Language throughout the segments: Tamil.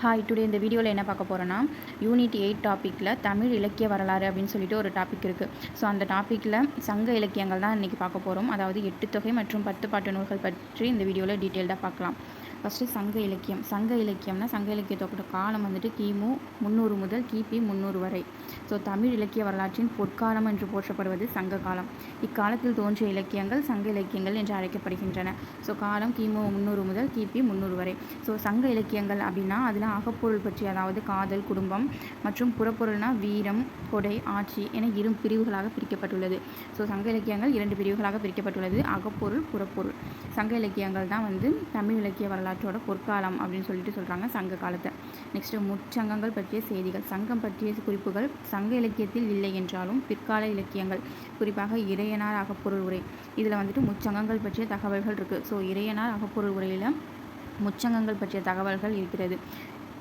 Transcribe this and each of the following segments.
ஹாய், டுடே இந்த வீடியோவில் என்ன பார்க்க போகிறோன்னா யூனிட் 8 டாப்பிக்கில் தமிழ் இலக்கிய வரலாறு அப்படின்னு சொல்லிட்டு ஒரு டாபிக் இருக்குது. ஸோ அந்த டாப்பிக்கில் சங்க இலக்கியங்கள் தான் இன்றைக்கி பார்க்க போகிறோம். அதாவது 8 தொகை மற்றும் 10 பாட்டு நூல்கள் பற்றி இந்த வீடியோவில் டீட்டெயில்டாக பார்க்கலாம். ஃபஸ்ட்டு சங்க இலக்கியம். சங்க இலக்கியம்னா சங்க இலக்கியத்தோட காலம் வந்துட்டு கிமு 300 முதல் கிபி 300 வரை. ஸோ தமிழ் இலக்கிய வரலாற்றின் பொற்காலம் என்று போற்றப்படுவது சங்க காலம். இக்காலத்தில் தோன்றிய இலக்கியங்கள் சங்க இலக்கியங்கள் என்று அழைக்கப்படுகின்றன. ஸோ காலம் கிமு 300 முதல் கிபி 300 வரை. ஸோ சங்க இலக்கியங்கள் அப்படின்னா அதில் அகப்பொருள் பற்றி, அதாவது காதல், குடும்பம் மற்றும் புறப்பொருள்னா வீரம், கொடை, ஆட்சி என இரு பிரிவுகளாக பிரிக்கப்பட்டுள்ளது. ஸோ சங்க இலக்கியங்கள் 2 பிரிவுகளாக பிரிக்கப்பட்டுள்ளது, அகப்பொருள், புறப்பொருள். சங்க இலக்கியங்கள் தான் வந்து தமிழ் இலக்கிய வரலாற்றோட பொற்காலம் அப்படின்னு சொல்லிட்டு சொல்கிறாங்க சங்க காலத்தை. நெக்ஸ்ட்டு முச்சங்கங்கள் பற்றிய செய்திகள். சங்கம் பற்றிய குறிப்புகள் சங்க இலக்கியத்தில் இல்லை என்றாலும் பிற்கால இலக்கியங்கள், குறிப்பாக இறையனார் அகப்பொருள் உரை, இதில் வந்துட்டு முச்சங்கங்கள் பற்றிய தகவல்கள் இருக்குது. ஸோ இறையனார் அகப்பொருள் உரையில் முச்சங்கங்கள் பற்றிய தகவல்கள் இருக்கிறது.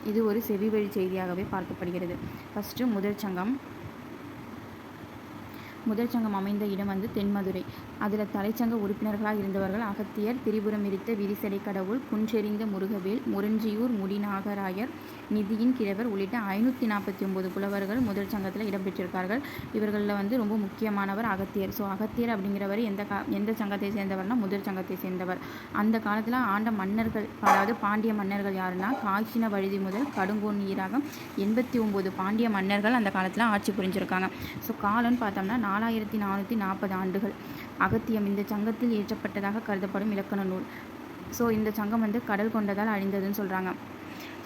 இது ஒரு செவிவழி செய்தியாகவே பார்க்கப்படுகிறது. ஃபஸ்ட்டு முதல் சங்கம் அமைந்த இடம் வந்து தென்மதுரை. அதில் தலைச்சங்க உறுப்பினர்களாக இருந்தவர்கள் அகத்தியர், திரிபுரம் எரித்த விரிசடை கடவுள், குன்றெறிந்த முருகவேல், முரஞ்சியூர் முடிநாகராயர், நிதியின் கிழவர் உள்ளிட்ட 549 புலவர்கள் முதல் சங்கத்தில் இடம்பெற்றிருக்கார்கள். இவர்களில் வந்து ரொம்ப முக்கியமானவர் அகத்தியர். ஸோ அகத்தியர் அப்படிங்கிறவர் எந்த சங்கத்தை சேர்ந்தவர்னா முதல் சங்கத்தை சேர்ந்தவர். அந்த காலத்தில் ஆண்ட மன்னர்கள், அதாவது பாண்டிய மன்னர்கள் யாருன்னா காய்ச்சின வழுதி முதல் கடுங்கோன் ஈராக 89 பாண்டிய மன்னர்கள் அந்த காலத்தில் ஆட்சி புரிஞ்சிருக்காங்க. ஸோ காலம்னு பார்த்தோம்னா 4440 ஆண்டுகள். அகத்தியம் இந்த சங்கத்தில் இயற்றப்பட்டதாக கருதப்படும் இலக்கண நூல். ஸோ இந்த சங்கம் வந்து கடல் கொண்டதால் அழிந்ததுன்னு சொல்கிறாங்க.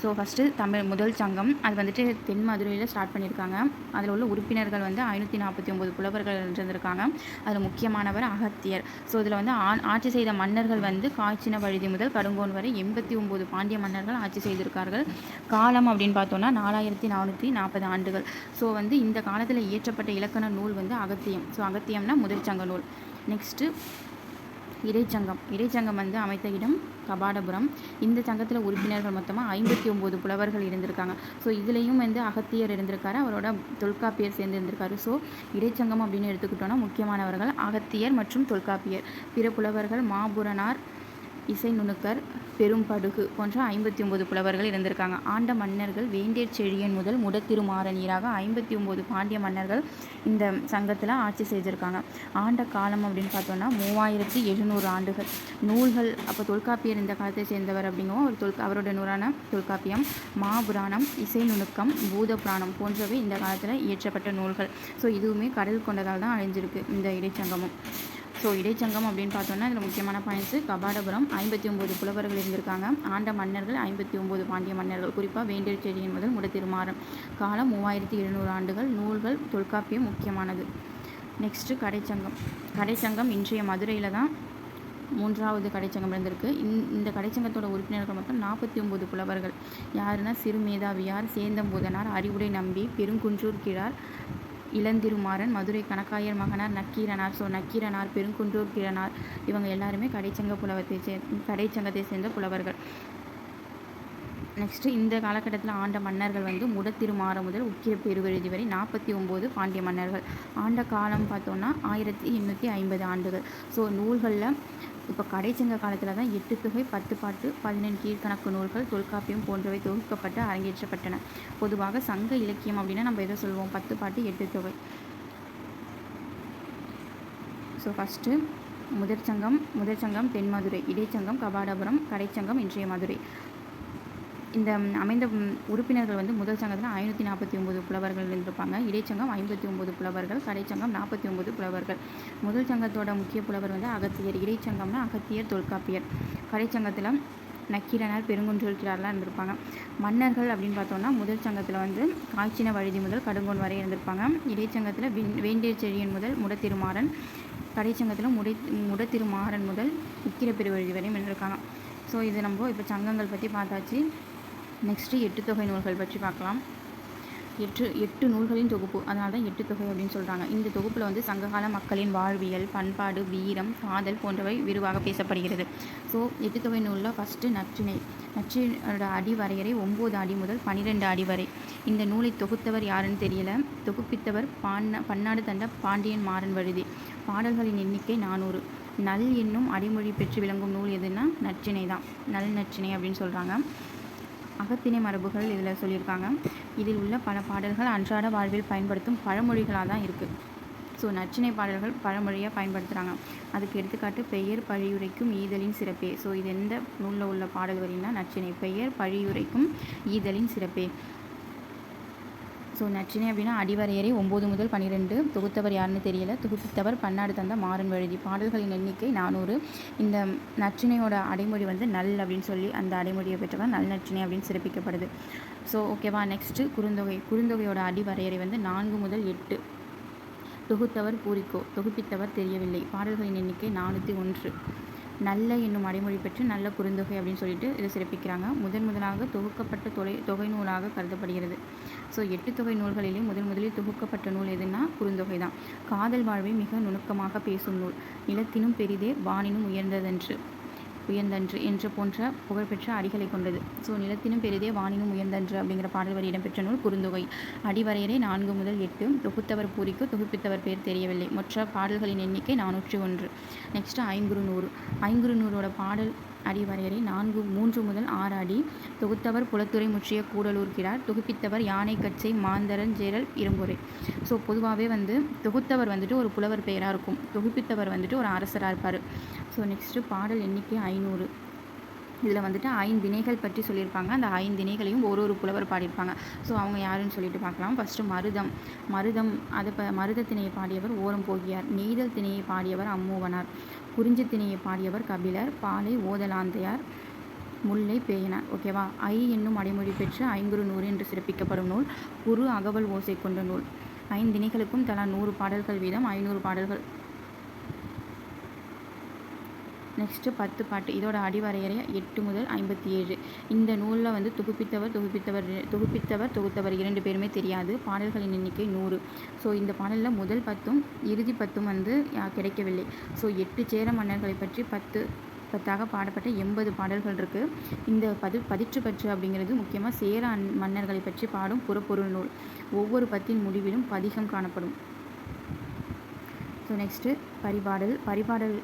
ஸோ ஃபஸ்ட்டு முதல் சங்கம் அது வந்துட்டு தென்மதுரையில் ஸ்டார்ட் பண்ணியிருக்காங்க. அதில் உள்ள உறுப்பினர்கள் வந்து 549 புலவர்கள் இருந்திருக்காங்க. அதில் முக்கியமானவர் அகத்தியர். ஸோ இதில் வந்து ஆட்சி செய்த மன்னர்கள் வந்து காய்ச்சின வழுதி முதல் கடுங்கோன் வரை 89 பாண்டிய மன்னர்கள் ஆட்சி செய்திருக்கார்கள். காலம் அப்படின்னு பார்த்தோன்னா 4440 ஆண்டுகள். ஸோ வந்து இந்த காலத்தில் இயற்றப்பட்ட இலக்கண நூல் வந்து அகத்தியம். ஸோ அகத்தியம்னா முதல் சங்க நூல். நெக்ஸ்ட்டு இடைச்சங்கம் வந்து அமைத்த இடம் கபாடபுரம். இந்த சங்கத்தில் உறுப்பினர்கள் மொத்தமாக 59 புலவர்கள் இருந்திருக்காங்க. ஸோ இதுலேயும் வந்து அகத்தியர் இருந்திருக்காரு, அவரோட தொல்காப்பியர் சேர்ந்து இருந்திருக்காரு. ஸோ இடைச்சங்கம் அப்படின்னு எடுத்துக்கிட்டோன்னா முக்கியமானவர்கள் அகத்தியர் மற்றும் தொல்காப்பியர். பிற புலவர்கள் மாபுரனார், இசை நுணுக்கர், பெரும்படுகு போன்ற 59 புலவர்கள் இருந்திருக்காங்க. ஆண்ட மன்னர்கள் வேண்டேர் செழியன் முதல் முடத்திருமாறன் ஈராக 59 பாண்டிய மன்னர்கள் இந்த சங்கத்தில் ஆட்சி செய்திருக்காங்க. ஆண்ட காலம் அப்படின்னு பார்த்தோன்னா 3700 ஆண்டுகள். நூல்கள் அப்போ தொல்காப்பியர் இந்த காலத்தை சேர்ந்தவர் அப்படிங்கவும் அவரோட நூறான தொல்காப்பியம், மாபுராணம், இசை நுணுக்கம், பூத புராணம் போன்றவை இந்த காலத்தில் இயற்றப்பட்ட நூல்கள். ஸோ இதுவுமே கடல் கொண்டதால் தான் அழிஞ்சிருக்கு இந்த இடைச்சங்கமும். ஸோ இடைச்சங்கம் அப்படின்னு பார்த்தோன்னா இதில் முக்கியமான பாயிண்ட்ஸு கபாடபுரம் 59 புலவர்கள் இருந்திருக்காங்க. ஆண்ட மன்னர்கள் 59 பாண்டிய மன்னர்கள், குறிப்பாக வேண்டேர் செழியன் முதல் முடத்திருமாறன். காலம் 3700 ஆண்டுகள். நூல்கள் தொல்காப்பியம் முக்கியமானது. நெக்ஸ்ட்டு கடைச்சங்கம் இன்றைய மதுரையில் தான் 3வது கடைச்சங்கம் இருந்திருக்கு. இந்த கடைச்சங்கத்தோட உறுப்பினர்கள் மொத்தம் 49 புலவர்கள். யாருன்னா சிறுமேதாவியார், சேந்தம்பூதனார், அறிவுடை நம்பி, பெருங்குன்றூர் கிழார், இளந்திருமாறன், மதுரை கணக்காயர் மகனார் நக்கீரனார். ஸோ நக்கீரனார், பெருங்குன்றூர் கிழனார் இவங்க எல்லாருமே கடைச்சங்கத்தை சேர்ந்த புலவர்கள். நெக்ஸ்ட்டு இந்த காலகட்டத்தில் ஆண்ட மன்னர்கள் வந்து முடத்திருமாற முதல் உக்கிர பெருவெழுதி வரை 49 பாண்டிய மன்னர்கள். ஆண்ட காலம் பார்த்தோன்னா 1850 ஆண்டுகள். ஸோ நூல்களில் இப்போ கடைச்சங்க காலத்தில் தான் 8 தொகை, 10 பாட்டு, 15 கீழ்கணக்கு நூல்கள், தொல்காப்பியம் போன்றவை தொகுக்கப்பட்டு அரங்கேற்றப்பட்டன. பொதுவாக சங்க இலக்கியம் அப்படின்னா நம்ம எதை சொல்லுவோம்? 10 பாட்டு, 8 தொகை. ஸோ ஃபஸ்ட்டு முதற் சங்கம் தென்மதுரை, இடைச்சங்கம் கபாடபுரம், கடைச்சங்கம் இன்றைய மதுரை. இந்த அமைந்த உறுப்பினர்கள் வந்து முதல் சங்கத்தில் 549 புலவர்கள் இருந்திருப்பாங்க. இடைச்சங்கம் 59 புலவர்கள், கடைச்சங்கம் 49 புலவர்கள். முதல் சங்கத்தோட முக்கிய புலவர் வந்து அகத்தியர். இடைச்சங்கம்னா அகத்தியர், தொல்காப்பியர். கடைச்சங்கத்தில் நக்கீரனார், பெருங்குன்றூர் கிழார்லாம் இருந்திருப்பாங்க. மன்னர்கள் அப்படின்னு பார்த்தோன்னா முதல் சங்கத்தில் வந்து காய்ச்சின வழுதி முதல் கடுங்கோன் வரை இருந்திருப்பாங்க. இடைச்சங்கத்தில் வேண்டேர் செழியன் முதல் முடத்திருமாறன், கடைச்சங்கத்தில் முடத்திருமாறன் முதல் உக்கிர பெருவழுதி வரையும் இருந்திருக்காங்க. ஸோ இது நம்ம இப்போ சங்கங்கள் பற்றி பார்த்தாச்சு. நெக்ஸ்ட்டு 8 தொகை நூல்கள் பற்றி பார்க்கலாம். 8 நூல்களின் தொகுப்பு, அதனால தான் 8 தொகை அப்படின்னு சொல்கிறாங்க. இந்த தொகுப்பில் வந்து சங்ககால மக்களின் வாழ்வியல், பண்பாடு, வீரம், காதல் போன்றவை விரிவாக பேசப்படுகிறது. ஸோ 8 தொகை நூலில் ஃபஸ்ட்டு நற்றினையோட அடி வரையறை 9 அடி முதல் 12 அடி வரை. இந்த நூலை தொகுத்தவர் யாருன்னு தெரியல. தொகுப்பித்தவர் பன்னாடு தந்த பாண்டியன் மாறன் வழுதி. பாடல்களின் எண்ணிக்கை 400. நல் என்னும் அடிமொழி பெற்று விளங்கும் நூல் எதுன்னா நற்றினை தான். நல் நற்றினை அப்படின்னு சொல்கிறாங்க. அகத்திணை மரபுகள் இதில் சொல்லியிருக்காங்க. இதில் உள்ள பல பாடல்கள் அன்றாட வாழ்வில் பயன்படுத்தும் பழமொழிகளாக தான் இருக்குது. ஸோ நற்றிணை பாடல்கள் பழமொழியாக பயன்படுத்துகிறாங்க. அதுக்கு எடுத்துக்காட்டு பெயர் பழியுரைக்கும் ஈதலின் சிறப்பே. ஸோ இது எந்த நூலில் உள்ள பாடல் வரின்னா நற்றிணை. பெயர் பழியுரைக்கும் ஈதலின் சிறப்பே. ஸோ நற்றிணை அப்படின்னா அடிவரையறை 9 முதல் 12. தொகுத்தவர் யாருன்னு தெரியல. தொகுப்பித்தவர் பன்னாடு தந்த மாறன் வழுதி. பாடல்களின் எண்ணிக்கை 400. இந்த நற்றிணையோட அடைமொழி வந்து நல் அப்படின்னு சொல்லி அந்த அடைமொழியை பெற்றவர் நல் நற்றிணை அப்படின்னு சிறப்பிக்கப்படுது. ஸோ ஓகேவா. நெக்ஸ்ட்டு குறுந்தொகை. குறுந்தொகையோட அடிவரையறை வந்து 4 முதல் 8. தொகுத்தவர் பூரிக்கோ. தொகுப்பித்தவர் தெரியவில்லை. பாடல்களின் எண்ணிக்கை 401. நல்ல என்னும் அடைமொழி பெற்று நல்ல குறுந்தொகை அப்படின்னு சொல்லிட்டு இதை சிறப்பிக்கிறாங்க. முதலாக தொகுக்கப்பட்ட தொகை நூலாக கருதப்படுகிறது. ஸோ 8 தொகை நூல்களிலே முதலில் தொகுக்கப்பட்ட நூல் எதுனா குறுந்தொகை தான். காதல் வாழ்வை மிக நுணுக்கமாக பேசும் நூல். நிலத்தினும் பெரிதே வானினும் உயர்ந்ததன்று என்ற போன்ற புகழ்பெற்ற அடிகளை கொண்டது. ஸோ நிலத்தினும் பெரிதே வானினும் உயர்ந்தன்று அப்படிங்கிற பாடல் வரி இடம்பெற்ற நூல் குறுந்தொகை. அடிவரையறை 4 முதல் 8. தொகுத்தவர் பூரிக்கு. தொகுப்பித்தவர் பேர் தெரியவில்லை. மற்ற பாடல்களின் எண்ணிக்கை 401. நெக்ஸ்ட்டு ஐங்குறுநூறு. ஐங்குறுநூறோட பாடல் அடிவரையறை 3 முதல் 6 அடி. தொகுத்தவர் புலத்துறை முற்றிய கூடலூர்கிறார். தொகுப்பித்தவர் யானை கச்சை மாந்தரன் ஜேரல் இரும்புரை. ஸோ பொதுவாகவே வந்து தொகுத்தவர் வந்துட்டு ஒரு புலவர் பெயராக இருக்கும். தொகுப்பித்தவர் வந்துட்டு ஒரு அரசராக இருப்பார். ஸோ நெக்ஸ்ட்டு பாடல் எண்ணிக்கை 500. இதில் வந்துட்டு 5 திணைகள் பற்றி சொல்லியிருப்பாங்க. அந்த 5 திணைகளையும் ஒரு புலவர் பாடியிருப்பாங்க. ஸோ அவங்க யாருன்னு சொல்லிட்டு பார்க்கலாம். ஃபஸ்ட்டு மருதம் மருத திணையை பாடியவர் ஓரம் போகியார். நெய்தல் திணையை பாடியவர் அம்மூவனார். குறிஞ்சி திணையை பாடியவர் கபிலர். பாலை ஓதலாந்தையார். முல்லை பேயனார். ஓகேவா. என்னும் அடைமொழி பெற்று ஐங்குறுநூறு என்று சிறப்பிக்கப்படும் நூல். குறு அகவல் ஓசை கொண்ட நூல். 5 திணைகளுக்கும் தலா 100 பாடல்கள் வீதம் 500 பாடல்கள். நெக்ஸ்ட்டு 10 பாட்டு. இதோட அடிவரையறை 8 முதல் 57. இந்த நூலில் வந்து தொகுத்தவர் 2 பேருமே தெரியாது. பாடல்களின் எண்ணிக்கை 100. ஸோ இந்த பாடலில் முதல் 10ம் இறுதி 10ம் வந்து கிடைக்கவில்லை. ஸோ 8 சேர மன்னர்களை பற்றி 10 பாடப்பட்ட 80 பாடல்கள் இருக்குது. இந்த பதிற்று பற்று அப்படிங்கிறது முக்கியமாக சேர மன்னர்களை பற்றி பாடும் புறப்பொருள் நூல். ஒவ்வொரு பத்தின் முடிவிலும் பதிகம் காணப்படும். ஸோ நெக்ஸ்ட்டு பரிபாடல்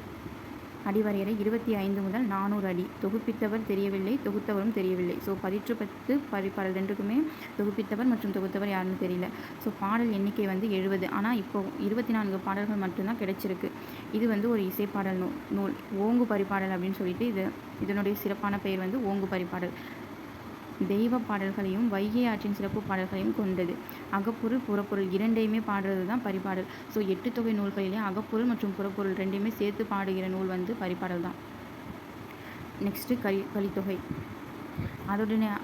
அடிவரையறை 25 முதல் 400 அடி. தொகுப்பித்தவர் தெரியவில்லை. தொகுத்தவரும் தெரியவில்லை. ஸோ பதிற்று 10 பரிபாடல் 2க்குமே தொகுப்பித்தவர் மற்றும் தொகுத்தவர் யாருன்னு தெரியல. ஸோ பாடல் எண்ணிக்கை வந்து 70. ஆனால் இப்போது 24 பாடல்கள் மட்டும்தான் கிடைச்சிருக்கு. இது வந்து ஒரு இசைப்பாடல் நூல். ஓங்கு பரிபாடல் அப்படின்னு சொல்லிட்டு இதனுடைய சிறப்பான பெயர் வந்து ஓங்கு பரிபாடல். தெய்வ பாடல்களையும் வைகை ஆற்றின் சிறப்பு பாடல்களையும் கொண்டது. அகப்பொருள் புறப்பொருள் இரண்டையுமே பாடுறது தான் பரிபாடல். ஸோ 8 தொகை நூல்களிலே அகப்பொருள் மற்றும் புறப்பொருள் ரெண்டையுமே சேர்த்து பாடுகிற நூல் வந்து பரிபாடல் தான். நெக்ஸ்ட்டு கலித்தொகை. அதோடைய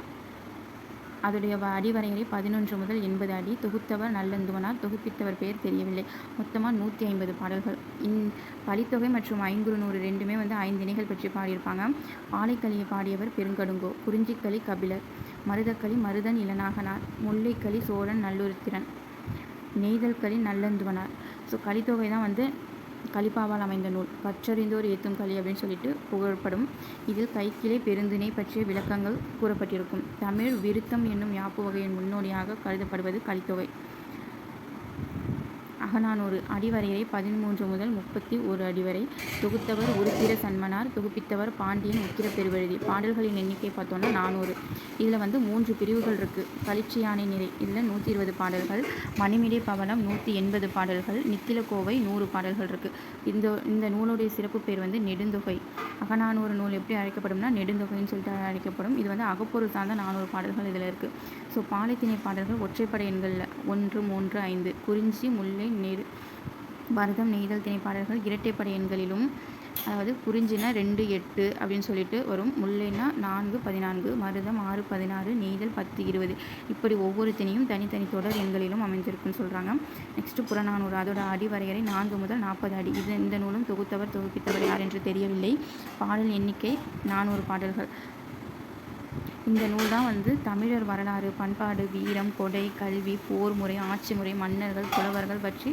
அடிவரையறை 11 முதல் 80 அடி. தொகுத்தவர் நல்லந்துவனார். தொகுப்பித்தவர் பெயர் தெரியவில்லை. மொத்தமாக 150 பாடல்கள். கலித்தொகை மற்றும் ஐங்குறுநூறு ரெண்டுமே வந்து 5 திணைகள் பற்றி பாடியிருப்பாங்க. பாலைக்களியை பாடியவர் பெருங்கடுங்கோ. குறிஞ்சிக்களி கபிலர். மருதக்களி மருதன் இளநாகனார். முல்லைக்களி சோழன் நல்லுருத்திரன். நெய்தல்களி நல்லந்துவனார். ஸோ கலித்தொகை தான் வந்து கலிப்பாவால் அமைந்த நூல். பற்றறிந்தோர் ஏத்தும் களி அப்படின்னு சொல்லிட்டு புகழப்படும். இதில் கைக்கிளை பெருந்திணை பற்றிய விளக்கங்கள் கூறப்பட்டிருக்கும். தமிழ் விருத்தம் என்னும் யாப்பு வகையின் முன்னோடியாக கருதப்படுவது கலித்தொகை. அகநானூறு. அடிவரையறை 13 முதல் 31 அடி வரை. தொகுத்தவர் உருத்திர சன்மனார். தொகுப்பித்தவர் பாண்டியன் உக்கிர பெருவழுதி. பாடல்களின் எண்ணிக்கை பார்த்தோன்னா 400. இதில் வந்து 3 பிரிவுகள் இருக்குது. களிச்சி யானை நிறை இதில் 120 பாடல்கள். மணிமிடை பவளம் 180 பாடல்கள். நித்திலக்கோவை 100 பாடல்கள் இருக்குது. இந்த நூலுடைய சிறப்பு பேர் வந்து நெடுந்தொகை. அகநானூறு நூல் எப்படி அழைக்கப்படும்னா நெடுந்தொகைன்னு சொல்லிட்டு அழைக்கப்படும். இது வந்து அகப்பொருள் சார்ந்த 400 பாடல்கள் இதில் இருக்குது. ஸோ பாலைத்திணை பாடல்கள் ஒற்றைப்படை எண்களில் 1, 3, 5. குறிஞ்சி முல்லை பரதம் நெய்தல் திணை பாடல்கள் இரட்டைப்படை எண்களிலும், அதாவது குறிஞ்சினா 2, 8 அப்படின்னு சொல்லிட்டு வரும். முல்லைனா 4, 14. மருதம் 6, 16. நெய்தல் 10, 20. இப்படி ஒவ்வொரு திணையும் தனித்தனி தொடர் எண்களிலும் அமைஞ்சிருக்குன்னு சொல்கிறாங்க. நெக்ஸ்ட்டு புறநானூறு. அதோட அடிவரையறை 4 முதல் 40 அடி. இந்த நூலும் தொகுப்பித்தவர் யார் என்று தெரியவில்லை. பாடல் எண்ணிக்கை 400 பாடல்கள். இந்த நூல் தான் வந்து தமிழர் வரலாறு, பண்பாடு, வீரம், கொடை, கல்வி, போர் முறை, ஆட்சி முறை, மன்னர்கள், புலவர்கள் பற்றி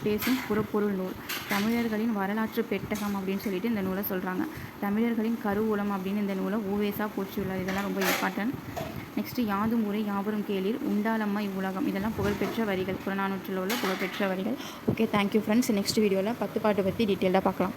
பேசும் புறப்பொருள் நூல். தமிழர்களின் வரலாற்று பெட்டகம் அப்படின்னு சொல்லிட்டு இந்த நூலை சொல்கிறாங்க. தமிழர்களின் கருவூலம் அப்படின்னு இந்த நூலை ஊவேசா போற்றியுள்ளார். இதெல்லாம் ரொம்ப இம்பார்ட்டன்ட். நெக்ஸ்ட்டு யாதும் ஊரே யாவரும் கேளீர் உண்டாலம்மா இவ்வுலகம். இதெல்லாம் புகழ்பெற்ற வரிகள். புறநானூற்றில் உள்ள புகழ்பெற்ற வரிகள். Okay, thank you friends. நெக்ஸ்ட் வீடியோவில் 10 பாட்டு பற்றி டீட்டெயிலாக பார்க்கலாம்.